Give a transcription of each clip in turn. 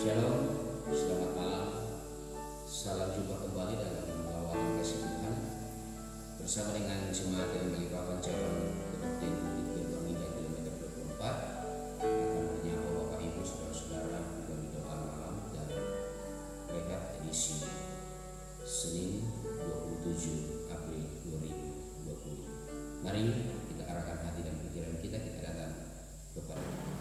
Shalom, selamat malam. Salam jumpa kembali dalam pengawal kasih Tuhan bersama dengan jemaat yang Balikpapan cabang Kedokten Bukit Gerbang Indah kilometer 24 akan menyapa Bapak Ibu saudara-saudara melalui doa malam dan rekap edisi Senin 27 April 2020. Mari kita arahkan hati dan pikiran kita datang kepada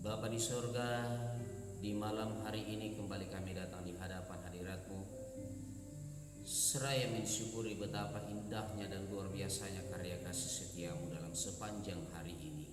Bapa di sorga, di malam hari ini kembali kami datang di hadapan hadirat-Mu, seraya mensyukuri betapa indahnya dan luar biasanya karya kasih setia-Mu dalam sepanjang hari ini.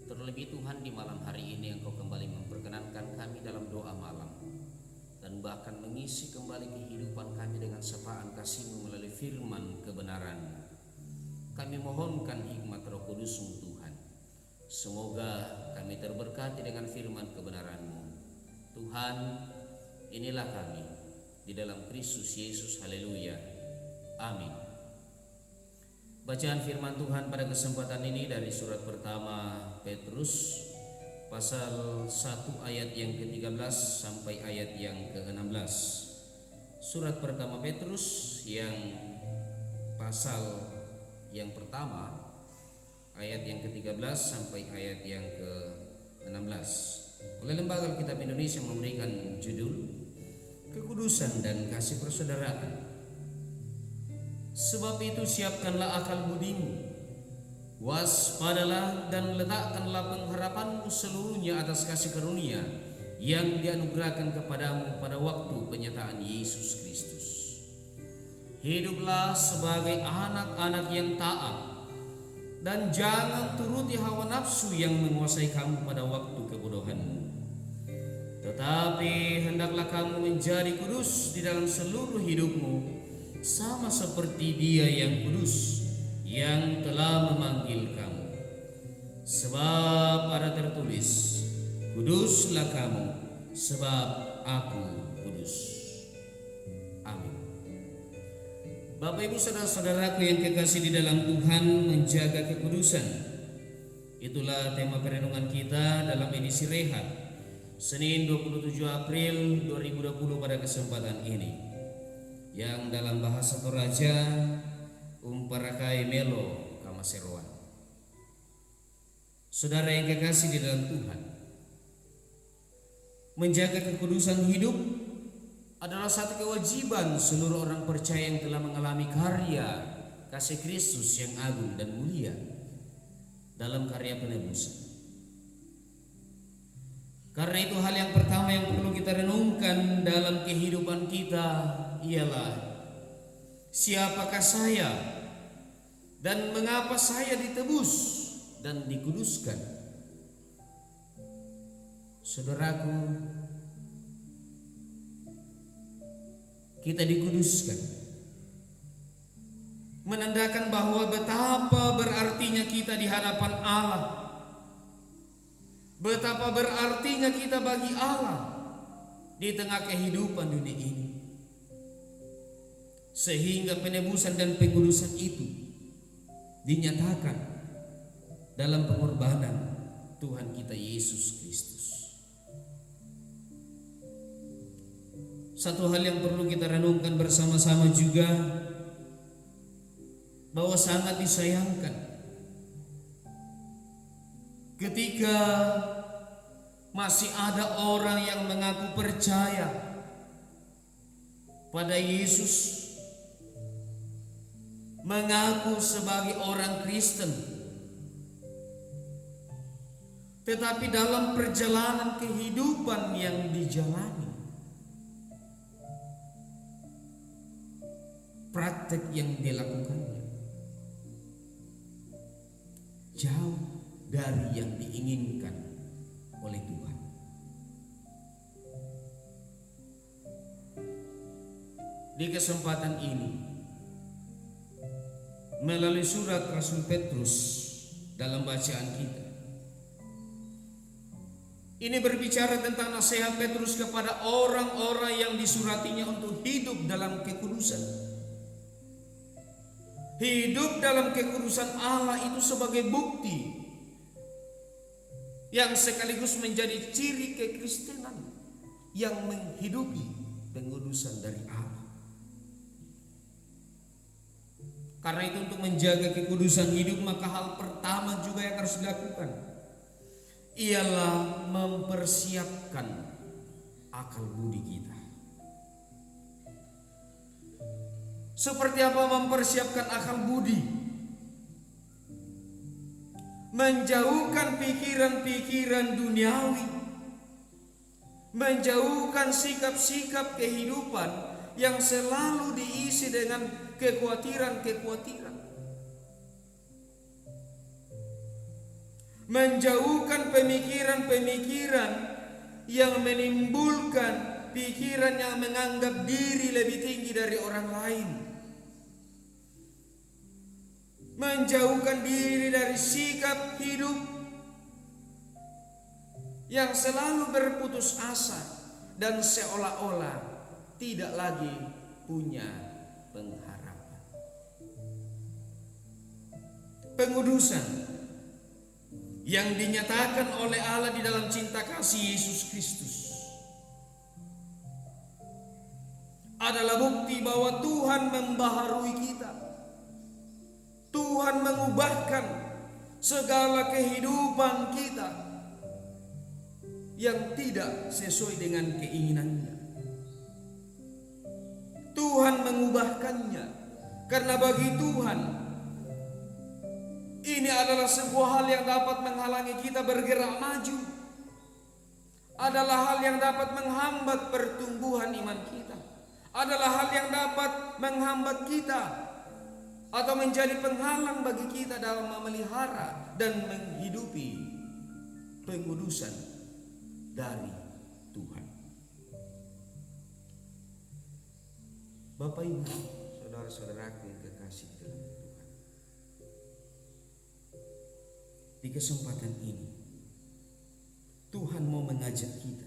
Terlebih Tuhan, di malam hari ini Engkau kembali memperkenankan kami dalam doa malam dan bahkan mengisi kembali kehidupan kami dengan sapaan kasih-Mu melalui firman kebenaran. Kami mohonkan hikmat Roh Kudus-Mu Tuhan. Semoga kami terberkati dengan firman kebenaran-Mu. Tuhan, inilah kami di dalam Kristus Yesus. Haleluya. Amin. Bacaan firman Tuhan pada kesempatan ini dari surat pertama Petrus pasal 1 ayat yang ke-13 sampai ayat yang ke-16. Surat pertama Petrus yang pasal yang pertama ayat yang ke-13 sampai ayat yang ke-16. Oleh Lembaga Alkitab Indonesia memberikan judul Kekudusan dan Kasih Persaudaraan. Sebab itu siapkanlah akal budimu, waspadalah dan letakkanlah pengharapanmu seluruhnya atas kasih karunia yang dianugerahkan kepadamu pada waktu penyataan Yesus Kristus. Hiduplah sebagai anak-anak yang taat, dan jangan turuti hawa nafsu yang menguasai kamu pada waktu kebodohanmu. Tetapi hendaklah kamu menjadi kudus di dalam seluruh hidupmu, sama seperti Dia yang kudus, yang telah memanggil kamu. Sebab ada tertulis, kuduslah kamu, sebab Aku kudus. Amin. Bapak Ibu saudara-saudaraku yang kekasih di dalam Tuhan, menjaga kekudusan. Itulah tema perenungan kita dalam edisi Rehat Senin 27 April 2020 pada kesempatan ini, yang dalam bahasa Toraja umparakai melo kamaseruan. Saudara yang kekasih di dalam Tuhan, menjaga kekudusan hidup adalah satu kewajiban seluruh orang percaya yang telah mengalami karya kasih Kristus yang agung dan mulia dalam karya penebusan. Karena itu hal yang pertama yang perlu kita renungkan dalam kehidupan kita ialah siapakah saya dan mengapa saya ditebus dan dikuduskan. Saudaraku, kita dikuduskan menandakan bahwa betapa berartinya kita di hadapan Allah. Betapa berartinya kita bagi Allah di tengah kehidupan dunia ini. Sehingga penebusan dan pengudusan itu dinyatakan dalam pengorbanan Tuhan kita Yesus Kristus. Satu hal yang perlu kita renungkan bersama-sama juga, bahwa sangat disayangkan ketika masih ada orang yang mengaku percaya pada Yesus, mengaku sebagai orang Kristen, tetapi dalam perjalanan kehidupan yang dijalani, praktek yang dilakukannya jauh dari yang diinginkan oleh Tuhan. Di kesempatan ini, melalui surat Rasul Petrus dalam bacaan kita, ini berbicara tentang nasihat Petrus kepada orang-orang yang disuratinya untuk hidup dalam kekudusan. Hidup dalam kekudusan Allah itu sebagai bukti yang sekaligus menjadi ciri kekristenan yang menghidupi pengudusan dari Allah. Karena itu untuk menjaga kekudusan hidup, maka hal pertama juga yang harus dilakukan ialah mempersiapkan akal budi kita. Seperti apa mempersiapkan akal budi? Menjauhkan pikiran-pikiran duniawi, menjauhkan sikap-sikap kehidupan yang selalu diisi dengan kekhawatiran-kekhawatiran, menjauhkan pemikiran-pemikiran yang menimbulkan pikiran yang menganggap diri lebih tinggi dari orang lain, menjauhkan diri dari sikap hidup yang selalu berputus asa dan seolah-olah tidak lagi punya pengharapan. Pengudusan yang dinyatakan oleh Allah di dalam cinta kasih Yesus Kristus adalah bukti bahwa Tuhan membaharui kita. Tuhan mengubahkan segala kehidupan kita yang tidak sesuai dengan keinginannya. Tuhan mengubahkannya karena bagi Tuhan ini adalah sebuah hal yang dapat menghalangi kita bergerak maju, adalah hal yang dapat menghambat pertumbuhan iman kita, adalah hal yang dapat menghambat kita atau menjadi penghalang bagi kita dalam memelihara dan menghidupi pengudusan dari Tuhan. Bapak Ibu, saudara-saudaraku yang kekasih dalam Tuhan, di kesempatan ini Tuhan mau mengajak kita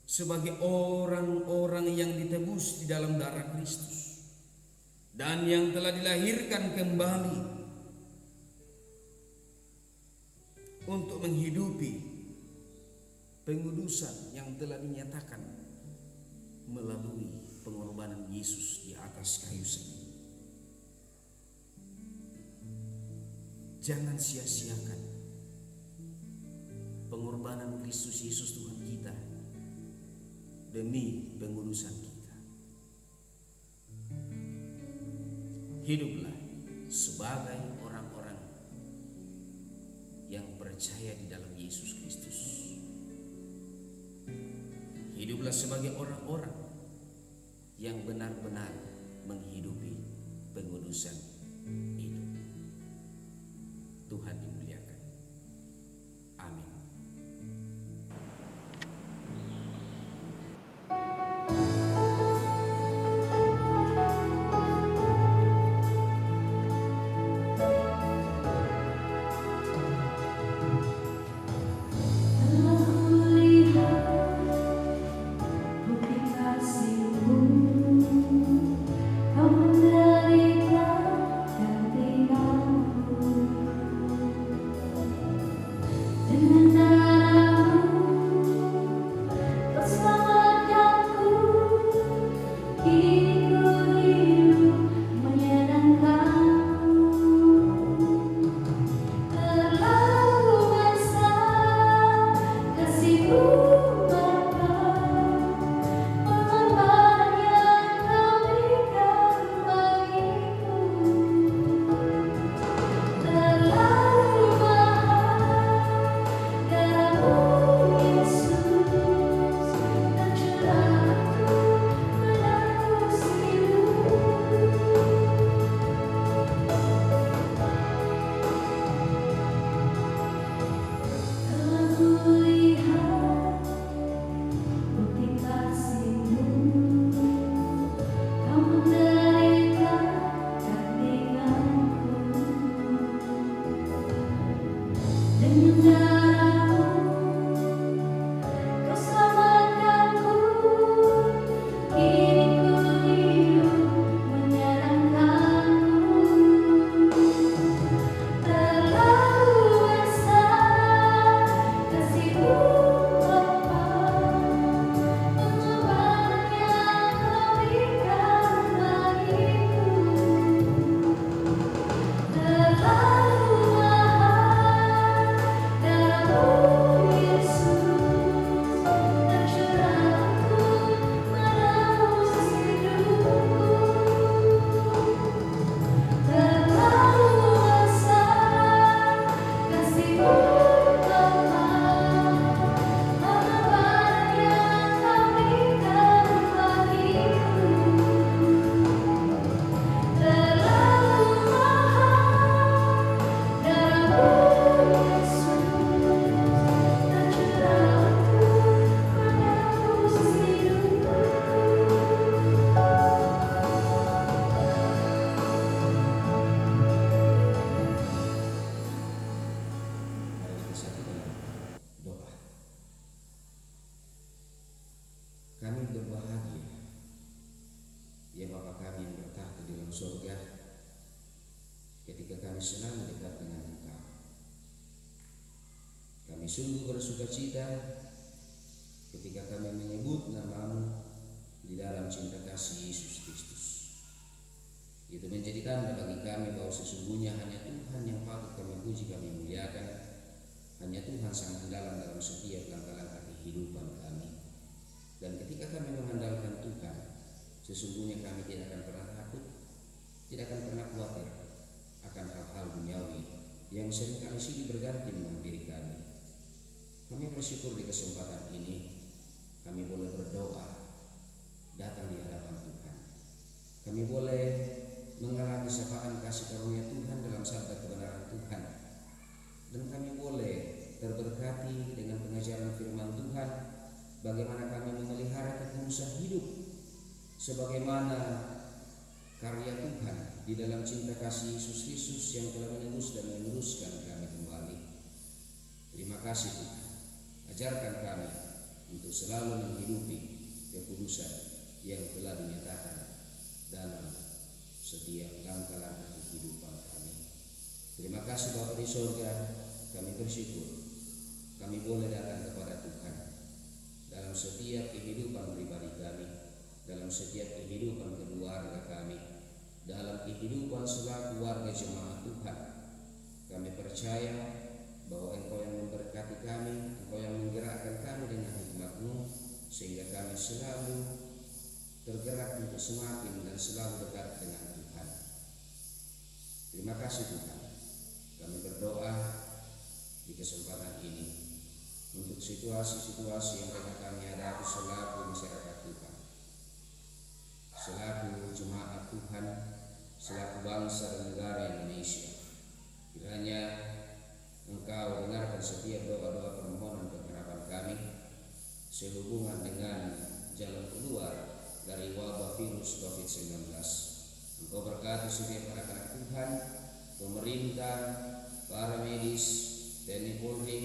sebagai orang-orang yang ditebus di dalam darah Kristus dan yang telah dilahirkan kembali untuk menghidupi pengudusan yang telah dinyatakan melalui pengorbanan Yesus di atas kayu salib. Jangan sia-siakan pengorbanan Kristus Yesus Tuhan kita demi pengudusan kita. Hiduplah sebagai orang-orang yang percaya di dalam Yesus Kristus. Hiduplah sebagai orang-orang yang benar-benar menghidupi pengudusan hidup. Tuhan dimuliakan. Amin. Kami berbahagia, ya Bapa kami yang bertahta di dalam surga, ketika kami senang dekat dengan Engkau. Kami sungguh bersukacita ketika kami menyebut nama-Mu di dalam cinta kasih Yesus Kristus. Itu menjadi tanda bagi kami bahwa sesungguhnya hanya Tuhan yang patut kami puji, kami muliakan. Hanya Tuhan sang andalan dalam setiap langkah-langkah kehidupan kami. Dan ketika kami mengandalkan Tuhan, sesungguhnya kami tidak akan pernah takut, tidak akan pernah khawatir akan hal-hal duniawi yang seringkali silih berganti menghampiri kami. Kami bersyukur di kesempatan ini, kami boleh berdoa, datang di hadapan Tuhan. Kami boleh mengalami sapaan kasih karunia Tuhan dalam sabda kebenaran Tuhan. Dan kami boleh terberkati dengan pengajaran firman Tuhan, bagaimana kami memelihara kekudusan hidup, sebagaimana karya Tuhan di dalam cinta kasih Yesus Kristus yang telah menebus dan meneruskan kami kembali. Terima kasih Tuhan, ajarkan kami untuk selalu menghidupi kekudusan yang telah dinyatakan dalam setiap langkah-langkah kehidupan kami. Terima kasih Bapa di surga, kami bersyukur kami boleh datang kepada Tuhan setiap kehidupan pribadi kami, dalam setiap kehidupan keluarga kami, dalam kehidupan selaku warga jemaat Tuhan. Kami percaya bahwa Engkau yang memberkati kami, Engkau yang menggerakkan kami dengan hikmat-Mu, sehingga kami selalu tergerak untuk semakin dan selalu dekat dengan Tuhan. Terima kasih Tuhan. Kami berdoa di kesempatan ini untuk situasi-situasi yang tengah kami hadapi selaku masyarakat Tuhan, selaku jemaat Tuhan, selaku bangsa dan negara Indonesia. Kiranya Engkau dengarkan setiap doa-doa permohonan pengharapan kami sehubungan dengan jalan keluar dari wabah virus COVID-19. Engkau berkati setiap anak-anak Tuhan, pemerintah, para medis, TNI Polri,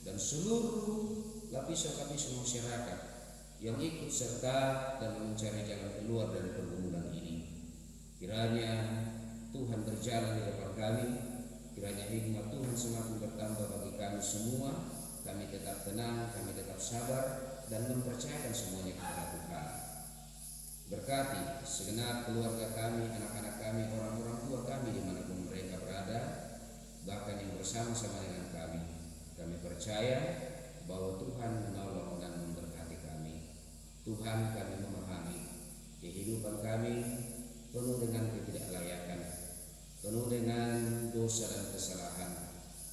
dan seluruh lapisan-lapisan masyarakat yang ikut serta dalam mencari jalan keluar dari pergumulan ini. Kiranya Tuhan berjalan di depan kami, kiranya hikmat Tuhan semakin bertambah bagi kami semua. Kami tetap tenang, kami tetap sabar, dan mempercayakan semuanya kepada Tuhan. Berkati segenap keluarga kami, anak-anak kami, orang-orang tua kami dimanapun mereka berada, bahkan yang bersama-sama dengan kami. Kami percaya bahwa Tuhan menolong dan memberkati kami. Tuhan, kami memahami kehidupan kami penuh dengan ketidaklayakan, penuh dengan dosa dan kesalahan.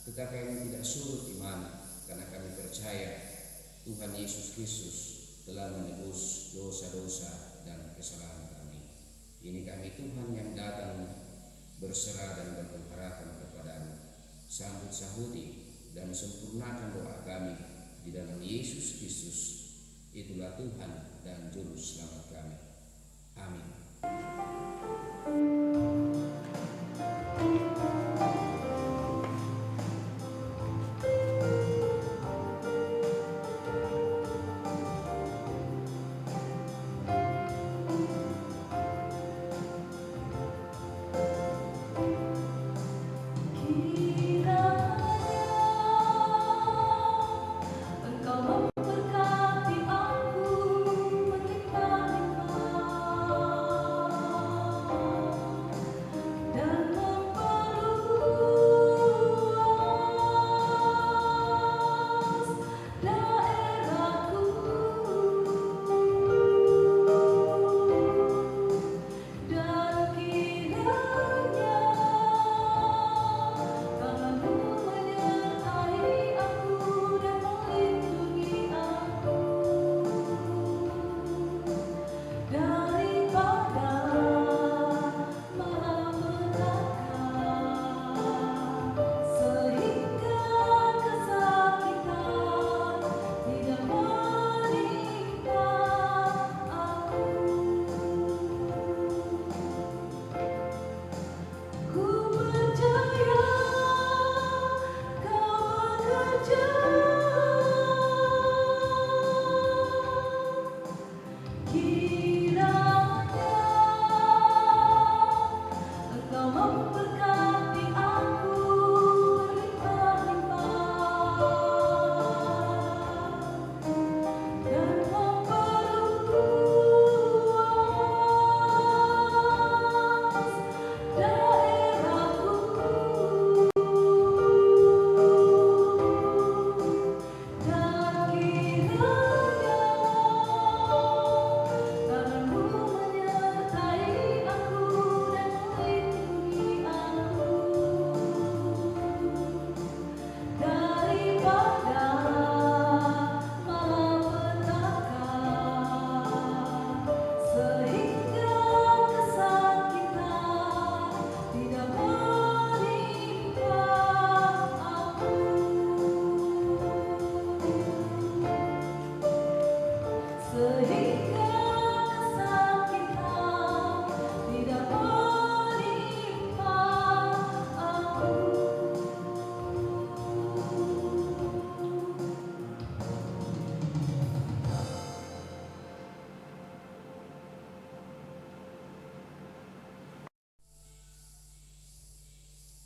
Tetapi kami tidak surut iman, karena kami percaya Tuhan Yesus Kristus telah menebus dosa-dosa dan kesalahan kami. Ini kami Tuhan yang datang berserah dan berpengharapan kepadamu. Sambut-sahuti dan sempurnakan doa kami di dalam Yesus Kristus. Itulah Tuhan dan Juru Selamat kami. Amin.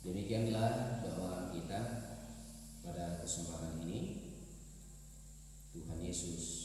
Demikianlah bawaan kita pada kesempatan ini. Tuhan Yesus